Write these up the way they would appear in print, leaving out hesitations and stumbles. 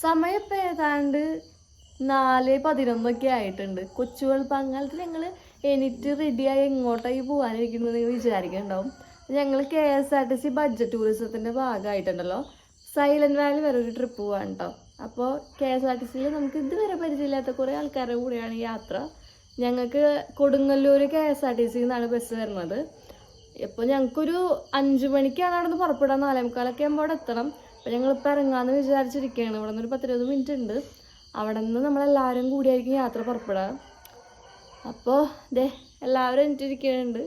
സമയം ഇപ്പം ഏതാണ്ട് 4:11 ആയിട്ടുണ്ട്. കൊച്ചു വെളുപ്പാങ്കാലത്ത് ഞങ്ങൾ എണീറ്റ് റെഡിയായി എങ്ങോട്ടായി പോകാനിരിക്കുന്നത് നിങ്ങൾ വിചാരിക്കുന്നുണ്ടാവും. ഞങ്ങൾ KSRTC ബഡ്ജറ്റ് ടൂറിസത്തിൻ്റെ ഭാഗമായിട്ടുണ്ടല്ലോ സൈലന്റ് വാലി വരെ ഒരു ട്രിപ്പ് പോകാൻ കേട്ടോ. അപ്പോൾ KSRTCയിൽ നമുക്ക് ഇതുവരെ പരിചയമില്ലാത്ത കുറേ ആൾക്കാരുടെ കൂടെയാണ് യാത്ര. ഞങ്ങൾക്ക് കൊടുങ്ങല്ലൂർ KSRTC എന്നാണ് ബസ് വരുന്നത്. ഇപ്പോൾ ഞങ്ങൾക്കൊരു 5 മണിക്കാണ് അവിടെ നിന്ന് പുറപ്പെടാൻ, 4:45 ആകുമ്പോൾ അവിടെ എത്തണം. അപ്പോൾ ഞങ്ങളിപ്പോൾ ഇറങ്ങാമെന്ന് വിചാരിച്ചിരിക്കുകയാണ്. ഇവിടെ നിന്നൊരു 10-20 മിനിറ്റ് ഉണ്ട്. അവിടെ നിന്ന് നമ്മളെല്ലാവരും കൂടിയായിരിക്കും യാത്ര പുറപ്പെടുക. അപ്പോൾ എല്ലാവരും എണീറ്റിരിക്കുന്നുണ്ട്.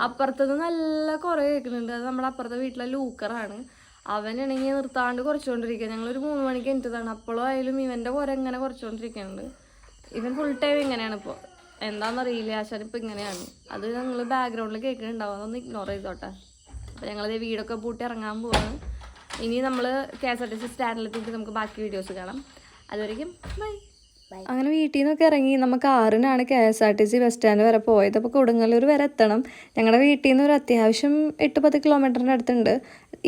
അപ്പുറത്തുനിന്ന് നല്ല കുറേ കേൾക്കുന്നുണ്ട്. അത് നമ്മുടെ അപ്പുറത്തെ വീട്ടിലെ ലൂക്കറാണ്. അവനാണെങ്കിൽ നിർത്താണ്ട് കുറച്ചുകൊണ്ടിരിക്കുക. ഞങ്ങളൊരു 3 മണിക്ക് എണീറ്റതാണ്. അപ്പോഴും ആയാലും ഇവൻ്റെ കുറെ ഇങ്ങനെ കുറച്ചുകൊണ്ടിരിക്കുന്നുണ്ട്. ഇവൻ ഫുൾ ടൈം ഇങ്ങനെയാണ്. ഇപ്പോൾ എന്താണെന്നറിയില്ല, ആശാൻ ഇപ്പോൾ ഇങ്ങനെയാണ്. അത് ഞങ്ങൾ ബാക്ക്ഗ്രൗണ്ടിൽ കേൾക്കുന്നുണ്ടാവും, അതൊന്ന് ഇഗ്നോർ ചെയ്തോട്ടെ. അപ്പോൾ ഞങ്ങളത് വീടൊക്കെ പൂട്ടി ഇറങ്ങാൻ പോവാണ്. ഇനി നമ്മൾ KSRTC സ്റ്റാൻഡിലെത്തിയിട്ട് നമുക്ക് ബാക്കി വീഡിയോസ് കാണാം. അതുവരെയും ബൈ. അങ്ങനെ വീട്ടിൽ നിന്നൊക്കെ ഇറങ്ങി നമുക്ക് 6-നാണ് KSRTC ബസ് സ്റ്റാൻഡ് വരെ പോയത്. അപ്പോൾ കൊടുങ്ങല്ലൂർ വരെ എത്തണം. ഞങ്ങളുടെ വീട്ടിൽ നിന്ന് ഒരു അത്യാവശ്യം 8-10 കിലോമീറ്ററിൻ്റെ അടുത്തുണ്ട്.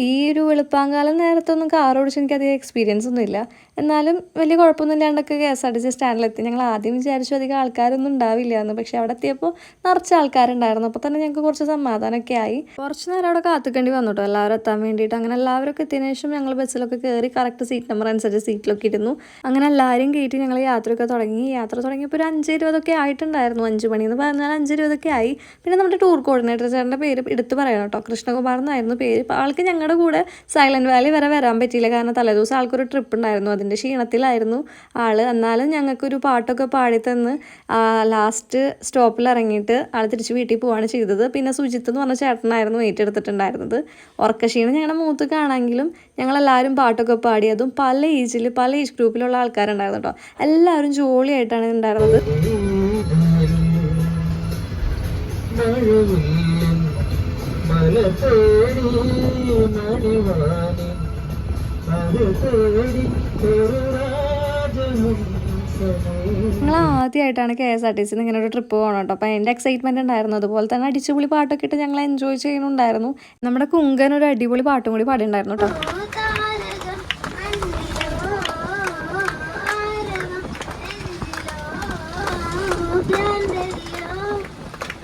ഈ ഒരു വെളുപ്പാങ്കാലം നേരത്തൊന്നും കാർ ഓടിച്ച് എനിക്ക് അധികം എക്സ്പീരിയൻസ് ഒന്നുമില്ല. എന്നാലും വലിയ കുഴപ്പമൊന്നും ഇല്ലാണ്ടൊക്കെ KSRTC സ്റ്റാൻഡിലെത്തി. ഞങ്ങൾ ആദ്യം വിചാരിച്ചു അധികം ആൾക്കാരൊന്നും ഉണ്ടാവില്ല എന്ന്. പക്ഷേ അവിടെ എത്തിയപ്പോൾ നിറച്ച് ആൾക്കാരുണ്ടായിരുന്നു. അപ്പോൾ തന്നെ ഞങ്ങൾക്ക് കുറച്ച് സമാധാനമൊക്കെ ആയി. കുറച്ച് നേരം അവിടെ കാത്തിക്കേണ്ടി വന്നു കേട്ടോ എല്ലാവരും എത്താൻ വേണ്ടിയിട്ട്. അങ്ങനെ എല്ലാവരൊക്കെ എത്തിയതിനു ശേഷം ഞങ്ങൾ ബസ്സിലൊക്കെ കയറി കറക്റ്റ് സീറ്റ് നമ്പർ അനുസരിച്ച് സീറ്റിലൊക്കെ ഇരുന്നു. അങ്ങനെ എല്ലാവരും കയറ്റി ഞങ്ങൾ യാത്രയൊക്കെ തുടങ്ങി. യാത്ര തുടങ്ങിയപ്പോൾ ഒരു 5:20 ആയിട്ടുണ്ടായിരുന്നു. 5 മണിയെന്ന് പറഞ്ഞാൽ 5:20 ആയി. പിന്നെ നമ്മുടെ ടൂർ കോർഡിനേറ്റർ ചേട്ടൻ്റെ പേര് എടുത്ത് പറയണം കേട്ടോ, കൃഷ്ണകുമാർ എന്നായിരുന്നു പേര്. ആൾക്ക് ഞങ്ങളുടെ കൂടെ സൈലന്റ് വാലി വരെ വരാൻ പറ്റിയില്ല. കാരണം തലേദിവസം ആൾക്കൊരു ട്രിപ്പ് ഉണ്ടായിരുന്നു, അതിൻ്റെ ക്ഷീണത്തിലായിരുന്നു ആൾ. എന്നാലും ഞങ്ങൾക്കൊരു പാട്ടൊക്കെ പാടി തന്ന് ലാസ്റ്റ് സ്റ്റോപ്പിൽ ഇറങ്ങിയിട്ട് ആൾ തിരിച്ച് വീട്ടിൽ പോവുകയാണ് ചെയ്തത്. പിന്നെ സുജിത്ത് എന്ന് പറഞ്ഞ ചേട്ടനായിരുന്നു ഏറ്റെടുത്തിട്ടുണ്ടായിരുന്നത്. ഉറക്കക്ഷീണം ഞങ്ങളുടെ മൂത്ത് കാണാമെങ്കിലും ഞങ്ങളെല്ലാവരും പാട്ടൊക്കെ പാടി. അതും പല ഏജ് ഗ്രൂപ്പിലുള്ള ആൾക്കാരുണ്ടായിരുന്നു കേട്ടോ. എല്ലാവരും ജോളിയായിട്ടാണ് ഉണ്ടായിരുന്നത്. ഞങ്ങൾ ആദ്യമായിട്ടാണ് KSRTC ഇങ്ങനെ ഒരു ട്രിപ്പ് പോകണം കേട്ടോ. അപ്പോൾ അതിൻ്റെ എക്സൈറ്റ്മെൻറ്റ് ഉണ്ടായിരുന്നു. അതുപോലെ തന്നെ അടിച്ചുപൊളി പാട്ടൊക്കെ ഇട്ട് ഞങ്ങൾ എൻജോയ് ചെയ്യുന്നുണ്ടായിരുന്നു. നമ്മുടെ കുങ്കൻ ഒരു അടിപൊളി പാട്ടും കൂടി പാടിയിട്ടുണ്ടായിരുന്നു കേട്ടോ.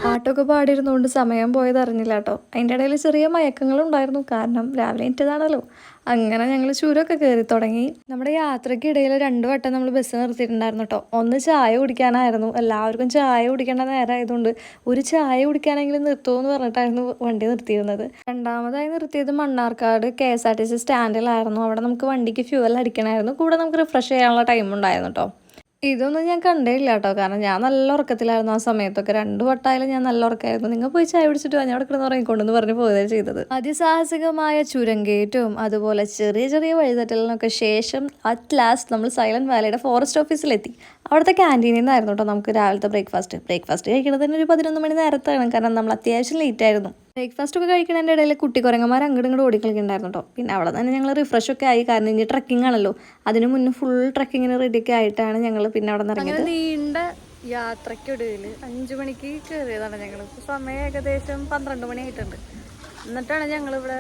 പാട്ടൊക്കെ പാടിയിരുന്നുകൊണ്ട് സമയം പോയത് അറിഞ്ഞില്ല കേട്ടോ. അതിൻ്റെ ഇടയിൽ ചെറിയ മയക്കങ്ങളുണ്ടായിരുന്നു, കാരണം രാവിലെ എണീറ്റതാണല്ലോ. അങ്ങനെ ഞങ്ങൾ ചുരമൊക്കെ കയറി തുടങ്ങി. നമ്മുടെ യാത്രയ്ക്കിടയിൽ 2 വട്ടം നമ്മൾ ബസ് നിർത്തിയിട്ടുണ്ടായിരുന്നു കേട്ടോ. ഒന്ന് ചായ കുടിക്കാനായിരുന്നു. എല്ലാവർക്കും ചായ കുടിക്കേണ്ട നേരമായതുകൊണ്ട് ഒരു ചായ കുടിക്കാനെങ്കിലും നിർത്തുമെന്ന് പറഞ്ഞിട്ടായിരുന്നു വണ്ടി നിർത്തിയിരുന്നത്. രണ്ടാമതായി നിർത്തിയത് മണ്ണാർക്കാട് KSRTC സ്റ്റാൻഡിലായിരുന്നു. അവിടെ നമുക്ക് വണ്ടിക്ക് ഫ്യൂവൽ അടിക്കണമായിരുന്നു. കൂടെ നമുക്ക് റിഫ്രഷ് ചെയ്യാനുള്ള ടൈം ഉണ്ടായിരുന്നു കേട്ടോ. ഇതൊന്നും ഞാൻ കണ്ടേയില്ല കേട്ടോ, കാരണം ഞാൻ നല്ല ഉറക്കത്തിലായിരുന്നു ആ സമയത്തൊക്കെ. 2 വട്ടമായാലും ഞാൻ നല്ല ഉറക്കമായിരുന്നു. നിങ്ങൾ പോയി ചായ പിടിച്ചിട്ട് ഞാൻ അവിടെ കിടന്ന് ഉറങ്ങിക്കൊണ്ടെന്ന് പറഞ്ഞ് പോവുകയാണ് ചെയ്തത്. അതിസാഹസികമായ ചുരങ്കേറ്റവും അതുപോലെ ചെറിയ ചെറിയ വഴിതെറ്റലിനൊക്കെ ശേഷം അറ്റ് ലാസ്റ്റ് നമ്മൾ സൈലന്റ് വാലിയുടെ ഫോറസ്റ്റ് ഓഫീസിലെത്തി. അവിടുത്തെ ക്യാൻറ്റീനിൽ നിന്നായിരുന്നു കേട്ടോ നമുക്ക് രാവിലത്തെ ബ്രേക്ക്ഫാസ്റ്റ് കഴിക്കുന്നത് തന്നെ ഒരു 11 മണി നേരത്താണ്. കാരണം നമ്മൾ അത്യാവശ്യം ലേറ്റ് ആയിരുന്നു. ബ്രേക്ക്ഫാസ്റ്റ് ഒക്കെ കഴിക്കുന്നതിൻ്റെ ഇടയിൽ കുട്ടിക്കുരങ്ങന്മാർ അങ്ങോട്ടും ഇങ്ങോട്ട് ഓടിക്കളിക്കുന്നുണ്ടായിരുന്നു കേട്ടോ. പിന്നെ അവിടെ തന്നെ ഞങ്ങൾ റിഫ്രഷൊക്കെ ആയി, കാരണം ഇനി ട്രക്കിംഗ് ആണല്ലോ. അതിന് മുന്നേ ഫുൾ ട്രക്കിങ്ങിന് റെഡിയൊക്കെ ആയിട്ടാണ് ഞങ്ങൾ പിന്നെ അവിടെ നിന്ന് ഇറങ്ങിയത്. നീണ്ട യാത്രയ്ക്കൊടുവിൽ 5 മണിക്ക് കയറിയതാണ് ഞങ്ങൾ. സമയം ഏകദേശം 12 മണി ആയിട്ടുണ്ട്. എന്നിട്ടാണ് ഞങ്ങളിവിടെ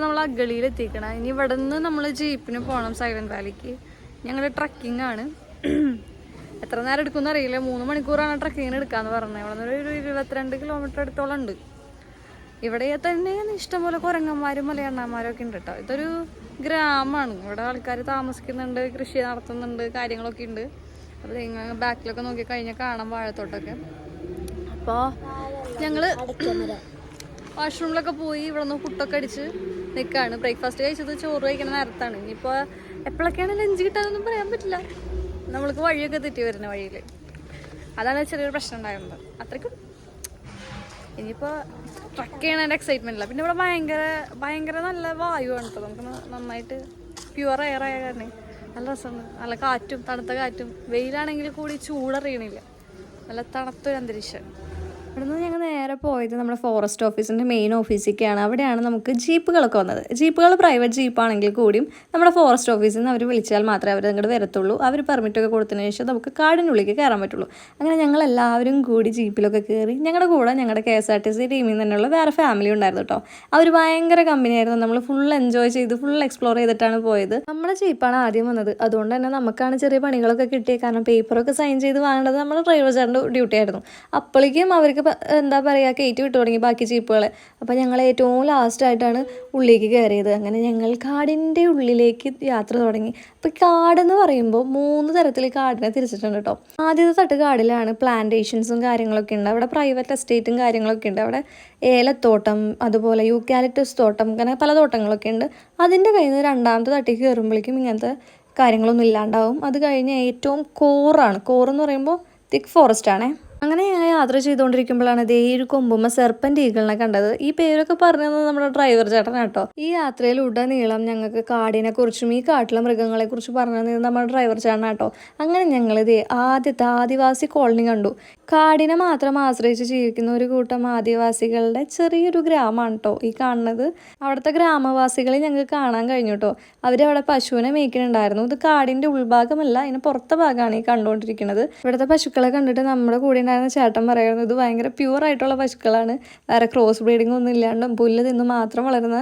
നമ്മൾ അഗളിയിൽ എത്തിക്കണം. ഇനി ഇവിടെ നിന്ന് നമ്മൾ ജീപ്പിന് പോകണം സൈലന്റ് വാലിക്ക്. ഞങ്ങൾ ട്രക്കിംഗ് ആണ്. എത്ര നേരം എടുക്കുമെന്ന് അറിയില്ല. 3 മണിക്കൂറാണ് ട്രക്കിങ്ങിന് എടുക്കാമെന്ന് പറഞ്ഞത്. ഇവിടെ നിന്ന് ഒരു 22 കിലോമീറ്റർ അടുത്തോളം ഉണ്ട്. ഇവിടെ തന്നെ ഇഷ്ടംപോലെ കുരങ്ങന്മാരും മലയണ്ണന്മാരും ഒക്കെ ഉണ്ട് കേട്ടോ. ഇതൊരു ഗ്രാമമാണ്. ഇവിടെ ആൾക്കാർ താമസിക്കുന്നുണ്ട്, കൃഷി നടത്തുന്നുണ്ട്, കാര്യങ്ങളൊക്കെ ഉണ്ട്. അപ്പോൾ നിങ്ങൾ ബാക്കിലൊക്കെ നോക്കി കഴിഞ്ഞാൽ കാണാം വാഴത്തോട്ടൊക്കെ. അപ്പോൾ ഞങ്ങൾ വാഷ്റൂമിലൊക്കെ പോയി ഇവിടെ നിന്ന് ഫുഡൊക്കെ അടിച്ച് നിൽക്കുകയാണ്. ബ്രേക്ക്ഫാസ്റ്റ് കഴിച്ചത് ചോറ് കഴിക്കുന്ന നേരത്താണ്. ഇനിയിപ്പോൾ എപ്പോഴൊക്കെയാണ് ലഞ്ച് കിട്ടാനൊന്നും പറയാൻ പറ്റില്ല. നമ്മൾക്ക് വഴിയൊക്കെ തെറ്റി വരുന്ന വഴിയിൽ, അതാണ് ചെറിയൊരു പ്രശ്നം ഉണ്ടായിരുന്നത്. അത്രയ്ക്കും ഇനിയിപ്പോൾ ട്രക്ക് ചെയ്യണതിൻ്റെ എക്സൈറ്റ്മെൻ്റ് ഇല്ല. പിന്നെ ഇവിടെ ഭയങ്കര നല്ല വായുവാണ് കേട്ടോ. നമുക്ക് നന്നായിട്ട് പ്യുവർ എയർ ആയ കാരണം നല്ല രസമാണ്. നല്ല കാറ്റും തണുത്ത കാറ്റും. വെയിലാണെങ്കിൽ കൂടി ചൂടറിയണില്ല. നല്ല തണുത്തൊരു അന്തരീക്ഷം. ഇവിടുന്ന് ഞങ്ങൾ നേരെ പോയത് നമ്മുടെ ഫോറസ്റ്റ് ഓഫീസിൻ്റെ മെയിൻ ഓഫീസിലേക്കാണ്. അവിടെയാണ് നമുക്ക് ജീപ്പുകളൊക്കെ വന്നത്. ജീപ്പുകൾ പ്രൈവറ്റ് ജീപ്പാണെങ്കിൽ കൂടിയും നമ്മുടെ ഫോറസ്റ്റ് ഓഫീസിൽ നിന്ന് അവർ വിളിച്ചാൽ മാത്രമേ അവർ അങ്ങോട്ട് വരത്തുള്ളൂ. അവർ പെർമിറ്റൊക്കെ കൊടുത്തതിന് ശേഷം നമുക്ക് കാടിനുള്ളിലേക്ക് കയറാൻ പറ്റുള്ളൂ. അങ്ങനെ ഞങ്ങളെല്ലാവരും കൂടി ജീപ്പിലൊക്കെ കയറി. ഞങ്ങളുടെ കൂടെ ഞങ്ങളുടെ KSRTC ടീമിൽ നിന്നുള്ള വേറെ ഫാമിലി ഉണ്ടായിരുന്നു കേട്ടോ. അവർ ഭയങ്കര കമ്പനിയായിരുന്നു. നമ്മൾ ഫുൾ എൻജോയ് ചെയ്ത് ഫുൾ എക്സ്പ്ലോർ ചെയ്തിട്ടാണ് പോയത്. നമ്മുടെ ജീപ്പാണ് ആദ്യം വന്നത്. അതുകൊണ്ട് തന്നെ നമുക്കാണ് ചെറിയ പണികളൊക്കെ കിട്ടിയത്. കാരണം പേപ്പറൊക്കെ സൈൻ ചെയ്ത് വാങ്ങേണ്ടത് നമ്മുടെ ഡ്രൈവർ ചേട്ടൻ്റെ ഡ്യൂട്ടി ആയിരുന്നു. അപ്പോഴേക്കും അവർക്ക് എന്താ പറയുക കയറ്റി വിട്ടു തുടങ്ങി ബാക്കി ജീപ്പുകളെ. അപ്പോൾ ഞങ്ങൾ ഏറ്റവും ലാസ്റ്റായിട്ടാണ് ഉള്ളിലേക്ക് കയറിയത്. അങ്ങനെ ഞങ്ങൾ കാടിൻ്റെ ഉള്ളിലേക്ക് യാത്ര തുടങ്ങി. അപ്പോൾ കാടെന്ന് പറയുമ്പോൾ 3 തരത്തിൽ കാടിനെ തിരിച്ചിട്ടുണ്ട് കേട്ടോ. ആദ്യത്തെ തട്ട് കാടിലാണ് പ്ലാന്റേഷൻസും കാര്യങ്ങളൊക്കെ ഉണ്ട്. അവിടെ പ്രൈവറ്റ് എസ്റ്റേറ്റും കാര്യങ്ങളൊക്കെ ഉണ്ട്. അവിടെ ഏലത്തോട്ടം, അതുപോലെ യൂക്കാലിറ്റസ് തോട്ടം, അങ്ങനെ പല തോട്ടങ്ങളൊക്കെ ഉണ്ട്. അതിൻ്റെ കഴിഞ്ഞ് രണ്ടാമത്തെ തട്ടിക്ക് കയറുമ്പോഴേക്കും ഇങ്ങനത്തെ കാര്യങ്ങളൊന്നും ഇല്ലാണ്ടാവും. അത് കഴിഞ്ഞ് ഏറ്റവും കോറെന്ന് പറയുമ്പോൾ തിക്ക് ഫോറസ്റ്റ് ആണേ. അങ്ങനെ ഞങ്ങൾ യാത്ര ചെയ്തുകൊണ്ടിരിക്കുമ്പോഴാണ് ഇതേ ഒരു കൊമ്പുമ്മ സെർപ്പൻ്റ് ഈഗിളിനെ കണ്ടത്. ഈ പേരൊക്കെ പറഞ്ഞത് നമ്മുടെ ഡ്രൈവർ ചേട്ടനാണ് കേട്ടോ. ഈ യാത്രയിൽ ഉടനീളം ഞങ്ങൾക്ക് കാടിനെ കുറിച്ചും ഈ കാട്ടിലെ മൃഗങ്ങളെ കുറിച്ച് പറഞ്ഞത് നമ്മുടെ ഡ്രൈവർ ചേട്ടനാണ് കേട്ടോ. അങ്ങനെ ഞങ്ങൾ ഇതേ ആദ്യത്തെ ആദിവാസി കോളനി കണ്ടു. കാടിനെ മാത്രം ആശ്രയിച്ച് ജീവിക്കുന്ന ഒരു കൂട്ടം ആദിവാസികളുടെ ചെറിയൊരു ഗ്രാമമാണ് കേട്ടോ ഈ കാണുന്നത്. അവിടുത്തെ ഗ്രാമവാസികളെ ഞങ്ങൾക്ക് കാണാൻ കഴിഞ്ഞു കേട്ടോ. അവരവിടെ പശുവിനെ മേയ്ക്കുന്നുണ്ടായിരുന്നു. ഇത് കാടിൻ്റെ ഉൾഭാഗമല്ല, ഇതിന് പുറത്തെ ഭാഗമാണ് ഈ കണ്ടുകൊണ്ടിരിക്കുന്നത്. ഇവിടുത്തെ പശുക്കളെ കണ്ടിട്ട് നമ്മുടെ കൂടെ ഉണ്ടായിരുന്ന ചേട്ടൻ പറയുന്നത് ഇത് ഭയങ്കര പ്യുവറായിട്ടുള്ള പശുക്കളാണ്, വേറെ ക്രോസ് ബ്രീഡിംഗ് ഒന്നും ഇല്ലാണ്ടും പുല്ല് തിന്ന് മാത്രം വളരുന്ന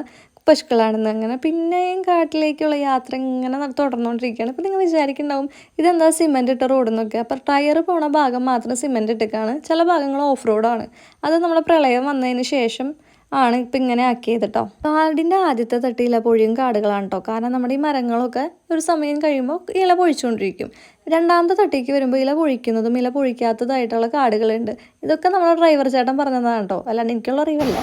പശുക്കളാണെന്ന്. അങ്ങനെ പിന്നെയും കാട്ടിലേക്കുള്ള യാത്ര ഇങ്ങനെ തുടർന്നുകൊണ്ടിരിക്കുകയാണ്. ഇപ്പം നിങ്ങൾ വിചാരിക്കുന്നുണ്ടാവും ഇതെന്താ സിമെൻറ്റ് ഇട്ട റോഡെന്നൊക്കെ. അപ്പോൾ ടയർ പോണ ഭാഗം മാത്രം സിമെൻറ്റ് ഇട്ടേക്കാണ്, ചില ഭാഗങ്ങൾ ഓഫ് റോഡാണ്. അത് നമ്മുടെ പ്രളയം വന്നതിന് ശേഷം ആണ് ഇപ്പം ഇങ്ങനെ ആക്കിയത് കേട്ടോ. കാടിൻ്റെ ആദ്യത്തെ തട്ട് ഇല പൊഴിയും കാടുകളാണ് കേട്ടോ. കാരണം നമ്മുടെ ഈ മരങ്ങളൊക്കെ ഒരു സമയം കഴിയുമ്പോൾ ഇല പൊഴിച്ചുകൊണ്ടിരിക്കും. രണ്ടാമത്തെ തട്ടിക്ക് വരുമ്പോൾ ഇല പൊഴിക്കുന്നതും ഇല പൊഴിക്കാത്തതായിട്ടുള്ള കാടുകളുണ്ട്. ഇതൊക്കെ നമ്മുടെ ഡ്രൈവർ ചേട്ടൻ പറഞ്ഞതാണ് കേട്ടോ, അല്ലാണ്ട് എനിക്കുള്ള അറിവല്ല.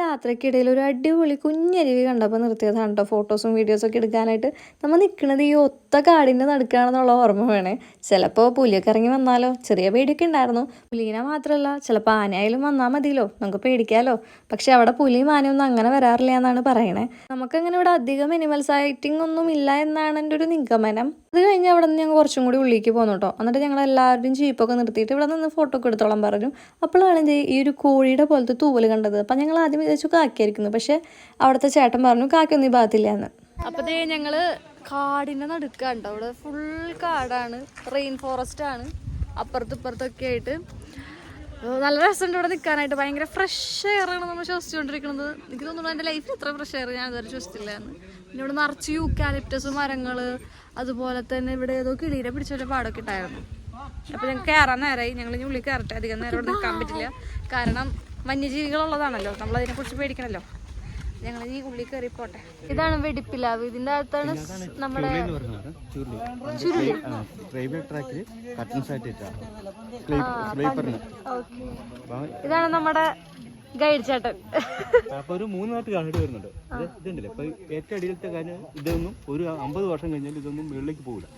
യാത്രക്കിടയിൽ ഒരു അടിപൊളി കുഞ്ഞരുവി കണ്ടപ്പോൾ നിർത്തിയതാണ് കേട്ടോ ഫോട്ടോസും വീഡിയോസൊക്കെ എടുക്കാനായിട്ട്. നമ്മൾ നിൽക്കുന്നത് ഈ ഒത്ത കാടിൻ്റെ നടുക്കാണെന്നുള്ള ഓർമ്മ വേണേ. ചിലപ്പോൾ പുലിയൊക്കെ ഇറങ്ങി വന്നാലോ, ചെറിയ പേടിയൊക്കെ ഉണ്ടായിരുന്നു. പുലീനെ മാത്രമല്ല ചിലപ്പോൾ ആനയായാലും വന്നാൽ മതിയല്ലോ, നമുക്ക് പേടിക്കാമല്ലോ. പക്ഷെ അവിടെ പുലിയും ആനയൊന്നും അങ്ങനെ വരാറില്ല എന്നാണ് പറയണേ. നമുക്കങ്ങനെ ഇവിടെ അധികം അനിമൽ സൈറ്റിംഗ് ഒന്നും ഇല്ല എന്നാണ് എൻ്റെ ഒരു നിഗമനം. അത് കഴിഞ്ഞ് അവിടെ നിന്ന് ഞങ്ങൾ കുറച്ചും കൂടി ഉള്ളിലേക്ക് പോന്നു കേട്ടോ. എന്നിട്ട് ഞങ്ങൾ എല്ലാവരുടെയും ജീപ്പൊക്കെ നിർത്തിയിട്ട് ഇവിടെ നിന്ന് ഫോട്ടോ ഒക്കെ എടുത്തോളം പറഞ്ഞു. അപ്പോഴാണ് ഈ ഒരു കോഴിയുടെ പോലത്തെ തൂവൽ കണ്ടത്. അപ്പം ഞങ്ങൾ ആദ്യം വിചാരിച്ചു കാക്കയായിരിക്കുന്നു. പക്ഷെ അവിടുത്തെ ചേട്ടൻ പറഞ്ഞു കാക്കൊന്നും ഈ ഭാഗത്തില്ല എന്ന്. അപ്പോൾ ദേ ഞങ്ങൾ കാടിൻ്റെ നടുക്കാണ്. അവിടെ ഫുൾ കാടാണ്, റെയിൻ ഫോറസ്റ്റ് ആണ് അപ്പുറത്തും ഇപ്പുറത്തൊക്കെ ആയിട്ട്. നല്ല രസമുണ്ട് ഇവിടെ നിൽക്കാനായിട്ട്. ഭയങ്കര ഫ്രഷ് എയറാണ് നമ്മൾ ശ്വസിച്ചുകൊണ്ടിരിക്കുന്നത്. എനിക്ക് തോന്നുന്നു എൻ്റെ ലൈഫിൽ ഇത്ര ഫ്രഷ് എയർ ഞാൻ ഇതുവരെ ശ്വസിച്ചില്ല എന്ന്. പിന്നെ ഇവിടെ നിറച്ച് യൂക്കാലിപ്റ്റസ് മരങ്ങൾ, അതുപോലെ തന്നെ ഇവിടെ ഏതോ കിളീരെ പിടിച്ചൊരു പാടൊക്കെ ഉണ്ടായിരുന്നു. അപ്പോൾ ഞങ്ങൾക്ക് കയറാൻ നേരമായി. ഞങ്ങൾ ഇനി ഉള്ളിൽ കയറട്ടെ. അധികം നേരം ഇവിടെ നിൽക്കാൻ പറ്റില്ല, കാരണം വന്യജീവികളുള്ളതാണല്ലോ, നമ്മളതിനെക്കുറിച്ച് പേടിക്കണമല്ലോ. ഞങ്ങൾ ഇനി ഉള്ളിൽ കയറി പോട്ടെ. ഇതാണ് വെടിപ്പിലാവ്. ഇതിൻ്റെ അകത്താണ് നമ്മുടെ ചുരുളി. ഇതാണ് നമ്മുടെ ഗൈഡ് ചേട്ടൻ. അപ്പൊ ഒരു 3 നാട്ട് കാട് വരുന്നുണ്ട്. ഇതുണ്ടല്ലേ ഇപ്പൊ ഏറ്റവും അടിയിലത്തെ കാര്യം ഇതൊന്നും ഒരു 50 വർഷം കഴിഞ്ഞാൽ ഇതൊന്നും മുകളിലേക്ക് പോകില്ല.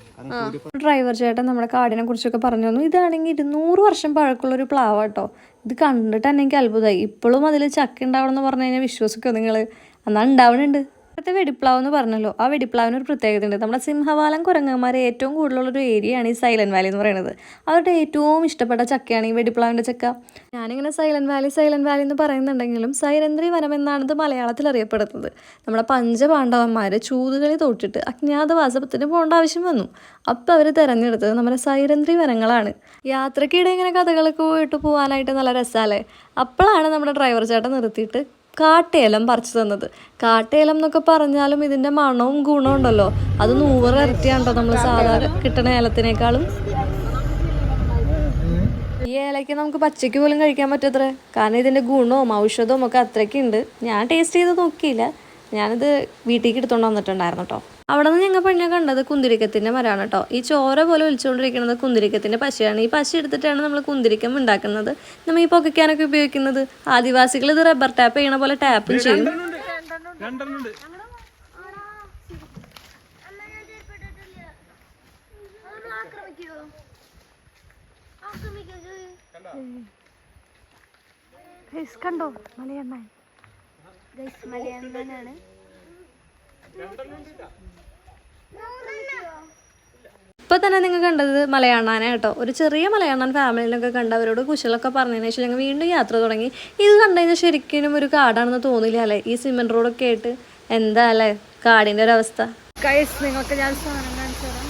ഡ്രൈവർ ചേട്ടൻ നമ്മുടെ കാടിനെ കുറിച്ചൊക്കെ പറഞ്ഞു തന്നു. ഇതാണെങ്കിൽ 200 വർഷം പഴക്കമുള്ള ഒരു പ്ലാവ് കേട്ടോ. ഇത് കണ്ടിട്ട് തന്നെ എനിക്ക് അത്ഭുതമായി. ഇപ്പോഴും അതിൽ ചക്ക ഉണ്ടാവണം എന്ന് പറഞ്ഞു കഴിഞ്ഞാൽ വിശ്വസിക്കുമോ നിങ്ങൾ? എന്നാൽ ഉണ്ടാവുന്നുണ്ട്. അടുത്ത വെടിപ്ലാവ് എന്ന് പറഞ്ഞല്ലോ, ആ വെടിപ്ലാവിന് ഒരു പ്രത്യേകത ഉണ്ട്. നമ്മുടെ സിംഹവാലം കുരങ്ങന്മാരെ ഏറ്റവും കൂടുതലുള്ളൊരു ഏരിയയാണ് ഈ സൈലന്റ് വാലി എന്ന് പറയുന്നത്. അവരുടെ ഏറ്റവും ഇഷ്ടപ്പെട്ട ചക്കയാണ് ഈ വെടിപ്ലാവിൻ്റെ ചക്ക. ഞാനിങ്ങനെ സൈലന്റ് വാലി എന്ന് പറയുന്നുണ്ടെങ്കിലും സൈലന്ത്രി വനം എന്നാണ് ഇത് മലയാളത്തിൽ അറിയപ്പെടുന്നത്. നമ്മുടെ പഞ്ചപാണ്ഡവന്മാർ ചൂതുകളി തോറ്റിട്ട് അജ്ഞാതവാസത്തിന് പോകേണ്ട ആവശ്യം വന്നു. അപ്പോൾ അവർ തിരഞ്ഞെടുത്തത് നമ്മുടെ സൈലന്ത്രി വനങ്ങളാണ്. യാത്രക്കിടെ ഇങ്ങനെ കഥകളൊക്കെ പോയിട്ട് പോകാനായിട്ട് നല്ല രസമല്ലേ. അപ്പോഴാണ് നമ്മുടെ ഡ്രൈവർ ചേട്ടൻ നിർത്തിയിട്ട് കാട്ടേലം പറിച്ചു തന്നത്. കാട്ടേലം എന്നൊക്കെ പറഞ്ഞാലും ഇതിൻ്റെ മണവും ഗുണവും ഉണ്ടല്ലോ, അത് 100 ഇരട്ടിയാണോ നമ്മൾ സാധാരണ കിട്ടുന്ന ഏലത്തിനേക്കാളും. ഈ ഏലയ്ക്ക് നമുക്ക് പച്ചയ്ക്ക് പോലും കഴിക്കാൻ പറ്റത്രേ, കാരണം ഇതിൻ്റെ ഗുണവും ഔഷധവും ഒക്കെ അത്രയ്ക്കുണ്ട്. ഞാൻ ടേസ്റ്റ് ചെയ്ത് നോക്കിയില്ല, ഞാനിത് വീട്ടിലേക്ക് എടുത്തുകൊണ്ട് വന്നിട്ടുണ്ടായിരുന്നു കേട്ടോ. അവിടെ നിന്ന് ഞങ്ങൾ പിന്നെ കണ്ടത് കുന്തിരിക്കത്തിൻ്റെ മരമാണ് കേട്ടോ. ഈ ചോര പോലെ ഒലിച്ചുകൊണ്ടിരിക്കുന്നത് കുന്തിരിക്കത്തിൻ്റെ പശയാണ്. ഈ പശ എടുത്തിട്ടാണ് നമ്മൾ കുന്തിരിക്കം ഉണ്ടാക്കുന്നത്, നമ്മൾ ഈ പൊക്കിക്കാനൊക്കെ ഉപയോഗിക്കുന്നത്. ആദിവാസികൾ ഇത് റബ്ബർ ടാപ്പ് ചെയ്യണ പോലെ ടാപ്പും ചെയ്യും. കണ്ടോ മലയണ്ണാൻ? മലയണ്ണനാണ്. ഇപ്പം തന്നെ നിങ്ങൾ കണ്ടത് മലയാളാനെ കേട്ടോ. ഒരു ചെറിയ മലയാളൻ ഫാമിലിയിലൊക്കെ കണ്ടവരോട് കുശലൊക്കെ പറഞ്ഞതിന് ശേഷം ഞങ്ങൾ വീണ്ടും യാത്ര തുടങ്ങി. ഇത് കണ്ടു കഴിഞ്ഞാൽ ശരിക്കും ഒരു കാടാണെന്ന് തോന്നില്ല അല്ലേ? ഈ സിമെൻറ്റ് റോഡൊക്കെ ആയിട്ട് എന്താ അല്ലേ കാടിൻ്റെ ഒരവസ്ഥ. ഗൈസ് നിങ്ങൾക്ക് ഞാൻ സാധനം കാണിച്ചു തരാം.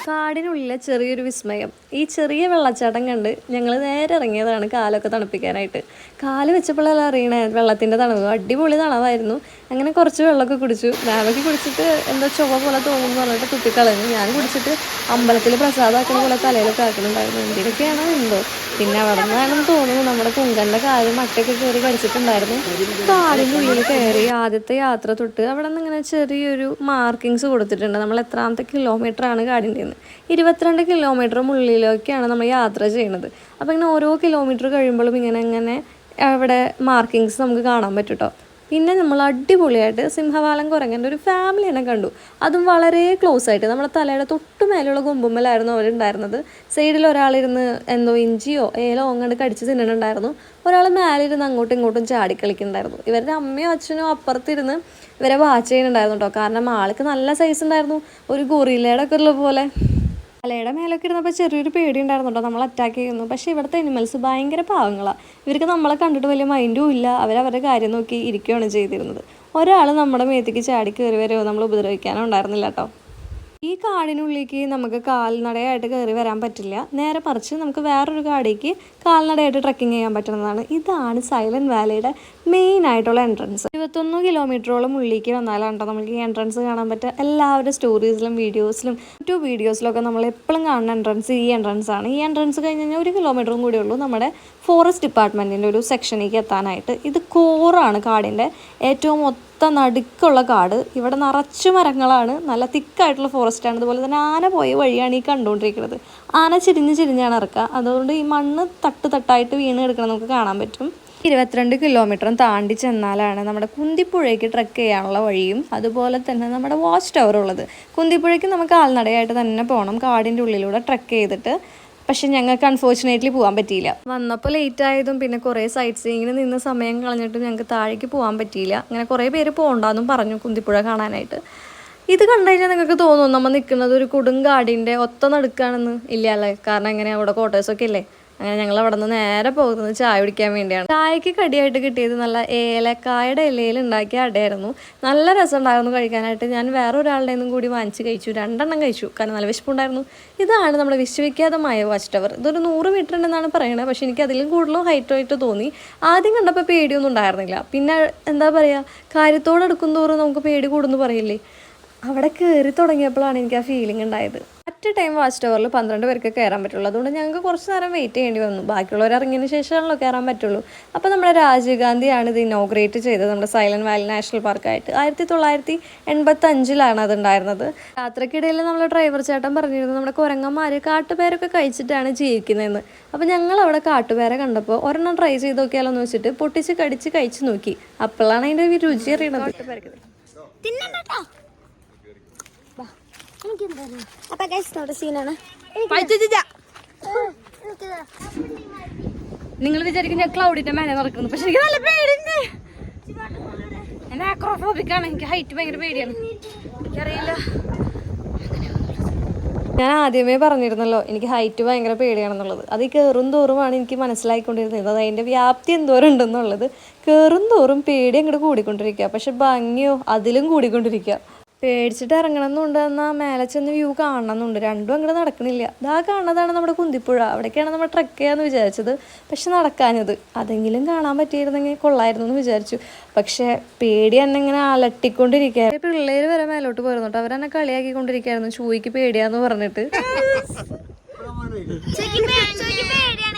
കാടിനുള്ളിലെ ചെറിയൊരു വിസ്മയം. ഈ ചെറിയ വെള്ളച്ചാട്ടം കണ്ട് ഞങ്ങൾ നേരെ ഇറങ്ങിയതാണ് കാലൊക്കെ തണുപ്പിക്കാനായിട്ട്. കാല് വെച്ചപ്പോഴല്ല അറിയണേ വെള്ളത്തിൻ്റെ തണുപ്പ്. അടിപൊളി തണവായിരുന്നു. അങ്ങനെ കുറച്ച് വെള്ളമൊക്കെ കുടിച്ചു. രാവിലെ കുടിച്ചിട്ട് എന്തോ ചുവ പോലെ തോന്നുന്നു പറഞ്ഞിട്ട് തുപ്പിക്കളഞ്ഞു. ഞാൻ കുടിച്ചിട്ട് അമ്പലത്തിൽ പ്രസാദമാക്കുന്ന പോലെ തലയിലൊക്കെ ആക്കുന്നുണ്ടായിരുന്നു. എന്തിനൊക്കെയാണോ എന്തോ. പിന്നെ അവിടെ നിന്നാണെന്ന് തോന്നുന്നു നമ്മുടെ കുങ്കൻ്റെ കാല് മട്ടയൊക്കെ കയറി കടിച്ചിട്ടുണ്ടായിരുന്നു. കാടിൻ്റെ ഉള്ളിൽ കയറി ആദ്യത്തെ യാത്ര തൊട്ട് അവിടെ നിന്ന് ഇങ്ങനെ ചെറിയൊരു മാർക്കിങ്സ് കൊടുത്തിട്ടുണ്ട്. നമ്മൾ എത്രാമത്തെ കിലോമീറ്ററാണ് കാടിൻ്റെ നിന്ന്. 22 കിലോമീറ്റർ ഉള്ളിലേക്കാണ് നമ്മൾ യാത്ര ചെയ്യുന്നത്. അപ്പോൾ ഇങ്ങനെ ഓരോ കിലോമീറ്റർ കഴിയുമ്പോഴും ഇങ്ങനെ അവിടെ മാർക്കിങ്സ് നമുക്ക് കാണാൻ പറ്റും കേട്ടോ. പിന്നെ നമ്മൾ അടിപൊളിയായിട്ട് സിംഹവാലൻ കുരങ്ങൻ്റെ ഒരു ഫാമിലിനെ കണ്ടു. അതും വളരെ ക്ലോസ് ആയിട്ട് നമ്മുടെ തലയുടെ തൊട്ട് മേലുള്ള കൊമ്പുമ്മലായിരുന്നു അവരുണ്ടായിരുന്നത്. സൈഡിൽ ഒരാളിരുന്ന് എന്തോ ഇഞ്ചിയോ ഏലോ അങ്ങോട്ട് കടിച്ച് തിന്നുന്നുണ്ടായിരുന്നു. ഒരാൾ മേലിരുന്ന് അങ്ങോട്ടും ഇങ്ങോട്ടും ചാടിക്കളിക്കുന്നുണ്ടായിരുന്നു. ഇവരുടെ അമ്മയോ അച്ഛനോ അപ്പുറത്തിരുന്ന് ഇവരെ വാച്ച് ചെയ്യുന്നുണ്ടായിരുന്നു കേട്ടോ. കാരണം ആൾക്ക് നല്ല സൈസ് ഉണ്ടായിരുന്നു, ഒരു ഗൊറില്ലയുടെ ഒക്കെ ഉള്ള പോലെ. തലയുടെ മേലൊക്കെ ഇരുന്നപ്പോൾ ചെറിയൊരു പേടി ഉണ്ടായിരുന്നു കേട്ടോ, നമ്മൾ അറ്റാക്ക് ചെയ്യുന്നു. പക്ഷേ ഇവിടുത്തെ അനിമൽസ് ഭയങ്കര പാവങ്ങളാണ്. ഇവർക്ക് നമ്മളെ കണ്ടിട്ട് വലിയ മൈൻഡും ഇല്ല. അവരവരുടെ കാര്യം നോക്കി ഇരിക്കുകയാണ് ചെയ്തിരുന്നത്. ഒരാൾ നമ്മുടെ മേത്തേക്ക് ചാടി കയറി വരെയോ നമ്മൾ ഉപദ്രവിക്കാനോ ഉണ്ടായിരുന്നില്ല കേട്ടോ. ഈ കാടിനുള്ളിലേക്ക് നമുക്ക് കാൽനടയായിട്ട് കയറി വരാൻ പറ്റില്ല. നേരെ മറിച്ച് നമുക്ക് വേറൊരു കാടിലേക്ക് കാൽനടയായിട്ട് ട്രക്കിംഗ് ചെയ്യാൻ പറ്റുന്നതാണ്. ഇതാണ് സൈലൻറ്റ് വാലിയുടെ മെയിൻ ആയിട്ടുള്ള എൻട്രൻസ്. 21 കിലോമീറ്ററോളം ഉള്ളിലേക്ക് വന്നാലാണ് കേട്ടോ നമുക്ക് ഈ എൻട്രൻസ് കാണാൻ പറ്റുക. എല്ലാവരുടെ സ്റ്റോറീസിലും വീഡിയോസിലൊക്കെ നമ്മൾ എപ്പോഴും കാണുന്ന എൻട്രൻസ് ഈ എൻട്രൻസ് ആണ്. ഈ എൻട്രൻസ് കഴിഞ്ഞ് കഴിഞ്ഞാൽ 1 കിലോമീറ്ററും കൂടി ഉള്ളൂ നമ്മുടെ ഫോറസ്റ്റ് ഡിപ്പാർട്ട്മെൻറ്റിൻ്റെ ഒരു സെക്ഷനിലേക്ക് എത്താനായിട്ട്. ഇത് കോറാണ് കാടിൻ്റെ ഏറ്റവും നടുക്കുള്ള കാട്. ഇവിടെ നിറച്ചു മരങ്ങളാണ്, നല്ല തിക്കായിട്ടുള്ള ഫോറസ്റ്റാണ്. അതുപോലെ തന്നെ ആന പോയ വഴിയാണ് ഈ കണ്ടുകൊണ്ടിരിക്കുന്നത്. ആന ചിരിഞ്ഞാണ് ഇറക്കുക. അതുകൊണ്ട് ഈ മണ്ണ് തട്ടായിട്ട് വീണ് കിടക്കണം നമുക്ക് കാണാൻ പറ്റും. 22 കിലോമീറ്ററും താണ്ടി ചെന്നാലാണ് നമ്മുടെ കുന്തിപ്പുഴയ്ക്ക് ട്രക്ക് ചെയ്യാനുള്ള വഴിയും അതുപോലെ തന്നെ നമ്മുടെ വാച്ച് ടവർ ഉള്ളത്. കുന്തിപ്പുഴയ്ക്ക് നമുക്ക് കാൽനടയായിട്ട് തന്നെ പോകണം, കാടിൻ്റെ ഉള്ളിലൂടെ ട്രക്ക് ചെയ്തിട്ട്. പക്ഷെ ഞങ്ങൾക്ക് അൺഫോർച്ചുനേറ്റ്ലി പോകാൻ പറ്റിയില്ല. വന്നപ്പോൾ ലേറ്റ് ആയതും പിന്നെ കുറേ സൈറ്റ് സീയിങ്ങിന് നിന്ന് സമയം കളഞ്ഞിട്ട് ഞങ്ങൾക്ക് താഴേക്ക് പോകാൻ പറ്റിയില്ല. അങ്ങനെ കുറേ പേര് പോകണ്ടെന്നും പറഞ്ഞു കുന്തിപ്പുഴ കാണാനായിട്ട്. ഇത് കണ്ടു കഴിഞ്ഞാൽ നിങ്ങൾക്ക് തോന്നും നമ്മൾ നിൽക്കുന്നത് ഒരു കൊടുങ്കാടിൻ്റെ ഒത്ത നടുക്കാണെന്ന്. ഇല്ല അല്ലേ, കാരണം എങ്ങനെ അവിടെ ക്വാർട്ടേഴ്സൊക്കെ ഇല്ലേ. അങ്ങനെ ഞങ്ങൾ അവിടെ നിന്ന് നേരെ പോകുന്നത് ചായ കുടിക്കാൻ വേണ്ടിയാണ്. ചായക്ക് കടിയായിട്ട് കിട്ടിയത് നല്ല ഏലക്കായുടെ ഇലയിൽ ഉണ്ടാക്കിയ അടയായിരുന്നു. നല്ല രസമുണ്ടായിരുന്നു കഴിക്കാനായിട്ട്. ഞാൻ വേറെ ഒരാളുടെ നിന്നും കൂടി വാങ്ങിച്ച് കഴിച്ചു, 2 എണ്ണം കഴിച്ചു, കാരണം നല്ല വിശപ്പുണ്ടായിരുന്നു. ഇതാണ് നമ്മുടെ വിശ്വവിഖ്യാതമായ വാച്ച് ടവർ. ഇതൊരു 100 മീറ്റർ ഉണ്ടെന്നാണ് പറയുന്നത്. പക്ഷേ എനിക്ക് അതിലും കൂടുതലും ഹൈറ്റായിട്ട് തോന്നി. ആദ്യം കണ്ടപ്പോൾ പേടിയൊന്നും ഉണ്ടായിരുന്നില്ല. പിന്നെ എന്താ പറയുക, കാര്യത്തോടെടുക്കും തോറും നമുക്ക് പേടി കൂടുന്നു പറയില്ലേ, അവിടെ കയറി തുടങ്ങിയപ്പോഴാണ് എനിക്ക് ആ ഫീലിംഗ് ഉണ്ടായത്. അറ്റ് ടൈം വാച്ച് ടവറിൽ 12 പേർക്ക് കയറാൻ പറ്റുള്ളൂ. അതുകൊണ്ട് ഞങ്ങൾക്ക് കുറച്ച് നേരം വെയിറ്റ് ചെയ്യേണ്ടി വന്നു. ബാക്കിയുള്ളവർ ഇറങ്ങിയതിന് ശേഷമാണല്ലോ കയറാൻ പറ്റുള്ളൂ. അപ്പോൾ നമ്മുടെ രാജീവ് ഗാന്ധിയാണ് ഇത് ഇനോഗ്രേറ്റ് ചെയ്തത് നമ്മുടെ സൈലൻറ്റ് വാലി നാഷണൽ പാർക്കായിട്ട്. 1985 അതുണ്ടായിരുന്നത്. യാത്രക്കിടയിൽ നമ്മുടെ ഡ്രൈവർ ചേട്ടൻ പറഞ്ഞിരുന്നു നമ്മുടെ കുരങ്ങന്മാർ കാട്ടുപേരൊക്കെ കഴിച്ചിട്ടാണ് ജീവിക്കുന്നതെന്ന്. അപ്പോൾ ഞങ്ങൾ അവിടെ കാട്ടുപേര കണ്ടപ്പോൾ ഒരെണ്ണം ട്രൈ ചെയ്ത് നോക്കിയാലോന്ന് വെച്ചിട്ട് പൊട്ടിച്ച് കടിച്ച് കഴിച്ച് നോക്കി. അപ്പോഴാണ് അതിൻ്റെ രുചി അറിയണത്. നിങ്ങൾ വിചാരിക്കും ഞാൻ ക്ലൗഡിന്റെ മേലെ നടക്കുന്നു, പക്ഷെ എനിക്ക് നല്ല പേടിയുണ്ട്. ഞാൻ ആക്രോഫോബിക്കാണ്, എനിക്ക് ഹൈറ്റ് ഭയങ്കര പേടിയാണ്. എനിക്കറിയില്ല, ഞാൻ ആദ്യമേ പറഞ്ഞിരുന്നല്ലോ എനിക്ക് ഹൈറ്റ് ഭയങ്കര പേടിയാണെന്നുള്ളത്. അത് ഈ കയറും തോറുമാണ് എനിക്ക് മനസ്സിലായിക്കൊണ്ടിരുന്നത് അത് അതിൻ്റെ വ്യാപ്തി എന്തോരം ഉണ്ടെന്നുള്ളത്. കയറും തോറും പേടി അങ്ങോട്ട് കൂടിക്കൊണ്ടിരിക്കുക, പക്ഷെ ഭംഗിയോ അതിലും കൂടിക്കൊണ്ടിരിക്കുക. പേടിച്ചിട്ട് ഇറങ്ങണമെന്നുണ്ട്, എന്നാൽ മേലെ ചെന്ന് വ്യൂ കാണണമെന്നുണ്ട്. രണ്ടും അങ്ങോട്ട് നടക്കണില്ല. ഇതാ കാണുന്നതാണ് നമ്മുടെ കുന്തിപ്പുഴ. അവിടേക്കാണ് നമ്മൾ ട്രക്ക് ചെയ്യാന്ന് വിചാരിച്ചത്, പക്ഷെ നടക്കാഞ്ഞത്. അതെങ്കിലും കാണാൻ പറ്റിയിരുന്നെങ്കിൽ കൊള്ളായിരുന്നു എന്ന് വിചാരിച്ചു. പക്ഷെ പേടി എന്നെ ഇങ്ങനെ അലട്ടിക്കൊണ്ടിരിക്കുക. പിള്ളേര് വരെ മേലോട്ട് പോയിരുന്നു കേട്ടോ. അവരെന്നെ കളിയാക്കിക്കൊണ്ടിരിക്കുകയായിരുന്നു, ചൂയ്ക്ക് പേടിയാന്ന് പറഞ്ഞിട്ട്.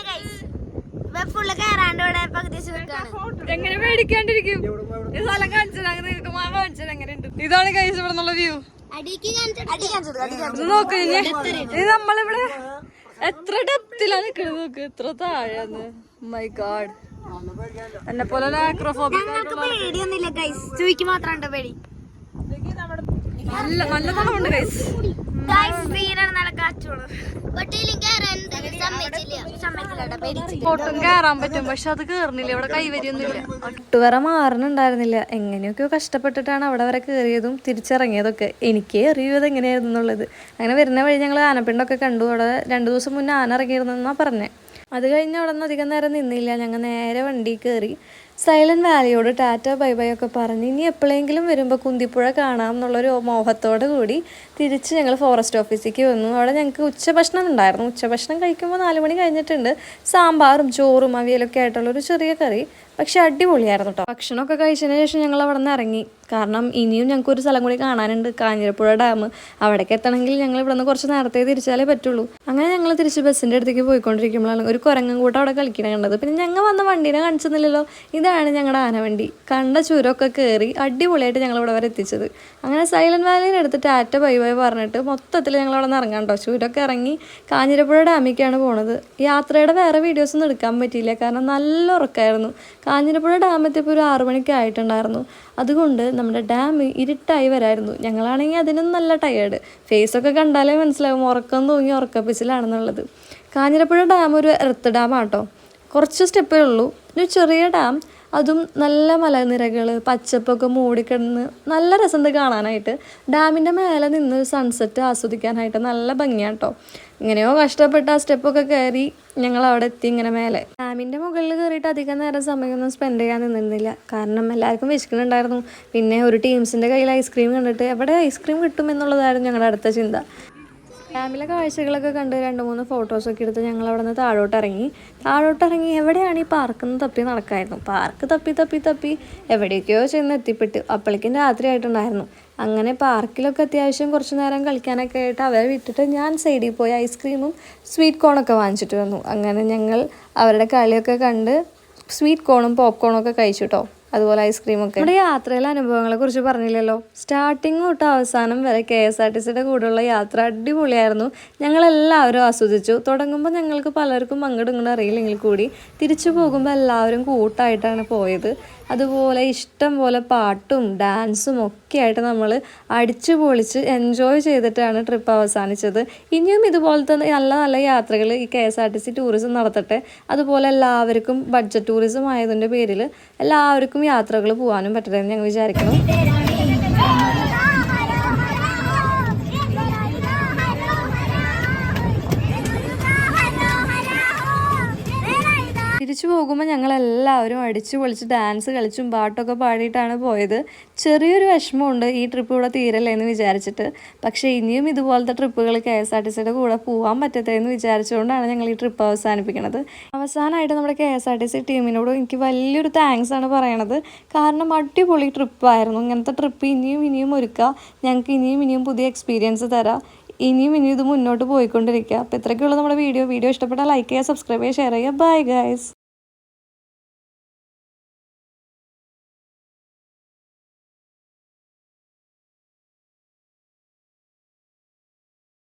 എങ്ങനെ പേടിക്കാണ്ടിരിക്കും? ഇതാണ് കൈസ് ഇവിടെ നിന്നുള്ള വ്യൂ. നോക്ക്, ഇത് നമ്മളിവിടെ എത്ര ഡെപ്തിലാണ് നിൽക്കുന്നത്. നോക്ക് എത്ര താഴെന്ന്. മൈ ഗാഡ്, എന്നെ പോലെ നല്ല തണുണ്ട് ഗൈസ്. ബോട്ടും കയറാൻ പറ്റും, പക്ഷെ അത് കേറുന്നില്ല, ഇവിടെ കൈവരിയൊന്നുമില്ല. ഒട്ടുവരെ മാറണുണ്ടായിരുന്നില്ല. എങ്ങനെയൊക്കെയോ കഷ്ടപ്പെട്ടിട്ടാണ് അവിടെ വരെ കയറിയതും തിരിച്ചിറങ്ങിയതൊക്കെ. എനിക്കേ അറിയുന്നത് എങ്ങനെയായിരുന്നു എന്നുള്ളത്. അങ്ങനെ വരുന്ന വഴി ഞങ്ങൾ ആനപ്പിണ്ടൊക്കെ കണ്ടു. അവിടെ 2 ദിവസം മുന്നേ ആന ഇറങ്ങിയിരുന്നെന്നാണ് പറഞ്ഞത്. അത് കഴിഞ്ഞ് അവിടെ നിന്ന് അധികം നേരം നിന്നില്ല. ഞങ്ങൾ നേരെ വണ്ടി കയറി സൈലന്റ് വാലിയോട് ടാറ്റ ബൈ ബൈ ഒക്കെ പറഞ്ഞ് ഇനി എപ്പോഴെങ്കിലും വരുമ്പോൾ കുന്തിപ്പുഴ കാണാം എന്നുള്ളൊരു മോഹത്തോടു കൂടി തിരിച്ച് ഞങ്ങൾ ഫോറസ്റ്റ് ഓഫീസിലേക്ക് വന്നു. അവിടെ ഞങ്ങൾക്ക് ഉച്ചഭക്ഷണം ഉണ്ടായിരുന്നു. ഉച്ചഭക്ഷണം കഴിക്കുമ്പോൾ 4 മണി കഴിഞ്ഞിട്ടുണ്ട്. സാമ്പാറും ചോറും അവിയലൊക്കെ ആയിട്ടുള്ളൊരു ചെറിയ കറി, പക്ഷെ അടിപൊളിയായിരുന്നു കേട്ടോ. ഭക്ഷണമൊക്കെ കഴിച്ചതിന് ശേഷം ഞങ്ങൾ അവിടെ നിന്ന് ഇറങ്ങി. കാരണം ഇനിയും ഞങ്ങൾക്കൊരു സ്ഥലം കൂടി കാണാനുണ്ട്, കാഞ്ഞിരപ്പുഴ ഡാം. അവിടേക്ക് എത്തണമെങ്കിൽ ഞങ്ങൾ ഇവിടെ നിന്ന് കുറച്ച് നേരത്തെ തിരിച്ചാലേ പറ്റുള്ളൂ. അങ്ങനെ ഞങ്ങൾ തിരിച്ച് ബസ്സിൻ്റെ അടുത്തേക്ക് പോയിക്കൊണ്ടിരിക്കുമ്പോഴാണ് ഒരു കുരങ്ങൻ കൂട്ടം അവിടെ കളിക്കണം കണ്ടത്. പിന്നെ ഞങ്ങൾ വന്ന വണ്ടീനെ കാണിച്ചെന്നില്ലല്ലോ, ഇതാണ് ഞങ്ങളുടെ ആനവണ്ടി. കണ്ട ചുരമൊക്കെ കയറി അടിപൊളിയായിട്ട് ഞങ്ങൾ ഇവിടെ വരെ എത്തിച്ചത്. അങ്ങനെ സൈലന്റ് വാലിയുടെ അടുത്ത് ടാറ്റ ബൈ ബൈ പറഞ്ഞിട്ട് മൊത്തത്തിൽ ഞങ്ങൾ അവിടെ നിന്ന് ഇറങ്ങാം കേട്ടോ. ചുരമൊക്കെ ഇറങ്ങി കാഞ്ഞിരപ്പുഴ ഡാമിലേക്കാണ് പോണത്. യാത്രയുടെ വേറെ വീഡിയോസൊന്നും എടുക്കാൻ പറ്റിയില്ല, കാരണം നല്ല ഉറക്കമായിരുന്നു. കാഞ്ഞിരപ്പുഴ ഡാം എത്തിയപ്പോൾ ഒരു 6 മണിക്ക് ആയിട്ടുണ്ടായിരുന്നു. അതുകൊണ്ട് നമ്മുടെ ഡാം ഇരുട്ടായി വരായിരുന്നു. ഞങ്ങളാണെങ്കിൽ അതിനും നല്ല ടയേർഡ്. ഫേസൊക്കെ കണ്ടാലേ മനസ്സിലാവും ഉറക്കം തൂങ്ങി ഉറക്കപ്പിച്ചിലാണെന്നുള്ളത്. കാഞ്ഞിരപ്പുഴ ഡാം ഒരു എർത്ത് ഡാമാട്ടോ. കുറച്ച് സ്റ്റെപ്പേ ഉള്ളൂ. ഒരു ചെറിയ ഡാം, അതും നല്ല മലനിരകൾ പച്ചപ്പൊക്കെ മൂടിക്കിടന്ന് നല്ല രസമുണ്ട് കാണാനായിട്ട്. ഡാമിൻ്റെ മേലെ നിന്ന് സൺസെറ്റ് ആസ്വദിക്കാനായിട്ട് നല്ല ഭംഗിയാട്ടോ. ഇങ്ങനെയോ കഷ്ടപ്പെട്ട് ആ സ്റ്റെപ്പൊക്കെ കയറി ഞങ്ങൾ അവിടെ എത്തി. ഇങ്ങനെ മേലെ ഡാമിൻ്റെ മുകളിൽ കയറിയിട്ട് അധികം നേരം സമയമൊന്നും സ്പെൻഡ് ചെയ്യാൻ നിന്നിരുന്നില്ല, കാരണം എല്ലാവർക്കും വിശക്കുന്നുണ്ടായിരുന്നു. പിന്നെ ഒരു ടീംസിൻ്റെ കയ്യിൽ ഐസ്ക്രീം കണ്ടിട്ട് എവിടെ ഐസ്ക്രീം കിട്ടും എന്നുള്ളതായിരുന്നു ഞങ്ങളുടെ അടുത്ത ചിന്ത. ഡാമിലെ കാഴ്ചകളൊക്കെ കണ്ട് 2-3 ഫോട്ടോസൊക്കെ എടുത്ത് ഞങ്ങൾ അവിടെ നിന്ന് താഴോട്ടിറങ്ങി എവിടെയാണ് ഈ പാർക്കെന്ന് തപ്പി നടക്കായിരുന്നു. പാർക്ക് തപ്പി എവിടേക്കോ ചെന്ന് എത്തിപ്പെട്ടു. അപ്പോഴേക്കും രാത്രി ആയിട്ടുണ്ടായിരുന്നു. അങ്ങനെ പാർക്കിലൊക്കെ അത്യാവശ്യം കുറച്ച് നേരം കളിക്കാനൊക്കെ ആയിട്ട് അവരെ വിട്ടിട്ട് ഞാൻ സൈഡിൽ പോയി ഐസ്ക്രീമും സ്വീറ്റ് കോണൊക്കെ വാങ്ങിച്ചിട്ട് വന്നു. അങ്ങനെ ഞങ്ങൾ അവരുടെ കളിയൊക്കെ കണ്ട് സ്വീറ്റ് കോണും പോപ്കോണും ഒക്കെ കഴിച്ചു കേട്ടോ. അതുപോലെ ഐസ്ക്രീമൊക്കെ. നമ്മുടെ യാത്രയിലെ അനുഭവങ്ങളെ കുറിച്ച് പറഞ്ഞില്ലല്ലോ. സ്റ്റാർട്ടിങ് തൊട്ട് അവസാനം വരെ KSRTCയുടെ കൂടെയുള്ള യാത്ര അടിപൊളിയായിരുന്നു. ഞങ്ങളെല്ലാവരും ആസ്വദിച്ചു. തുടങ്ങുമ്പോൾ ഞങ്ങൾക്ക് പലർക്കും അങ്ങോട്ടും ഇങ്ങോട്ടും അറിയില്ലെങ്കിൽ കൂടി തിരിച്ചു പോകുമ്പോൾ എല്ലാവരും കൂട്ടായിട്ടാണ് പോയത്. അതുപോലെ ഇഷ്ടം പോലെ പാട്ടും ഡാൻസും ഒക്കെ ആയിട്ട് നമ്മൾ അടിച്ചു പൊളിച്ച് എൻജോയ് ചെയ്തിട്ടാണ് ട്രിപ്പ് അവസാനിച്ചത്. ഇനിയും ഇതുപോലത്തെ നല്ല നല്ല യാത്രകൾ ഈ KSRTC ടൂറിസം നടത്തട്ടെ. അതുപോലെ എല്ലാവർക്കും ബഡ്ജറ്റ് ടൂറിസം ആയതിൻ്റെ പേരിൽ എല്ലാവർക്കും യാത്രകൾ പോകാനും പറ്റട്ടെ എന്ന് ഞങ്ങൾ വിചാരിക്കുന്നു. തിരിച്ചു പോകുമ്പോൾ ഞങ്ങളെല്ലാവരും അടിച്ചു പൊളിച്ച് ഡാൻസ് കളിച്ചും പാട്ടൊക്കെ പാടിയിട്ടാണ് പോയത്. ചെറിയൊരു വിഷമമുണ്ട് ഈ ട്രിപ്പ് ഇവിടെ തീരല്ലേ എന്ന് വിചാരിച്ചിട്ട്. പക്ഷേ ഇനിയും ഇതുപോലത്തെ ട്രിപ്പുകൾ KSRTCയുടെ കൂടെ പോകാൻ പറ്റട്ടെ എന്ന് വിചാരിച്ചുകൊണ്ടാണ് ഞങ്ങൾ ഈ ട്രിപ്പ് അവസാനിപ്പിക്കുന്നത്. അവസാനമായിട്ട് നമ്മുടെ KSRTC ടീമിനോട് എനിക്ക് വലിയൊരു താങ്ക്സ് ആണ് പറയണത്. കാരണം അടിപൊളി ട്രിപ്പായിരുന്നു. ഇങ്ങനത്തെ ട്രിപ്പ് ഇനിയും ഒരുക്കുക. ഞങ്ങൾക്ക് ഇനിയും പുതിയ എക്സ്പീരിയൻസ് തരാം. ഇനിയും ഇത് മുന്നോട്ട് പോയിക്കൊണ്ടിരിക്കുക. അപ്പോൾ ഇത്രയ്ക്കുള്ള നമ്മുടെ വീഡിയോ ഇഷ്ടപ്പെട്ടാൽ ലൈക്ക് ചെയ്യുക, സബ്സ്ക്രൈബ് ചെയ്യുക, ഷെയർ ചെയ്യുക. Bye guys.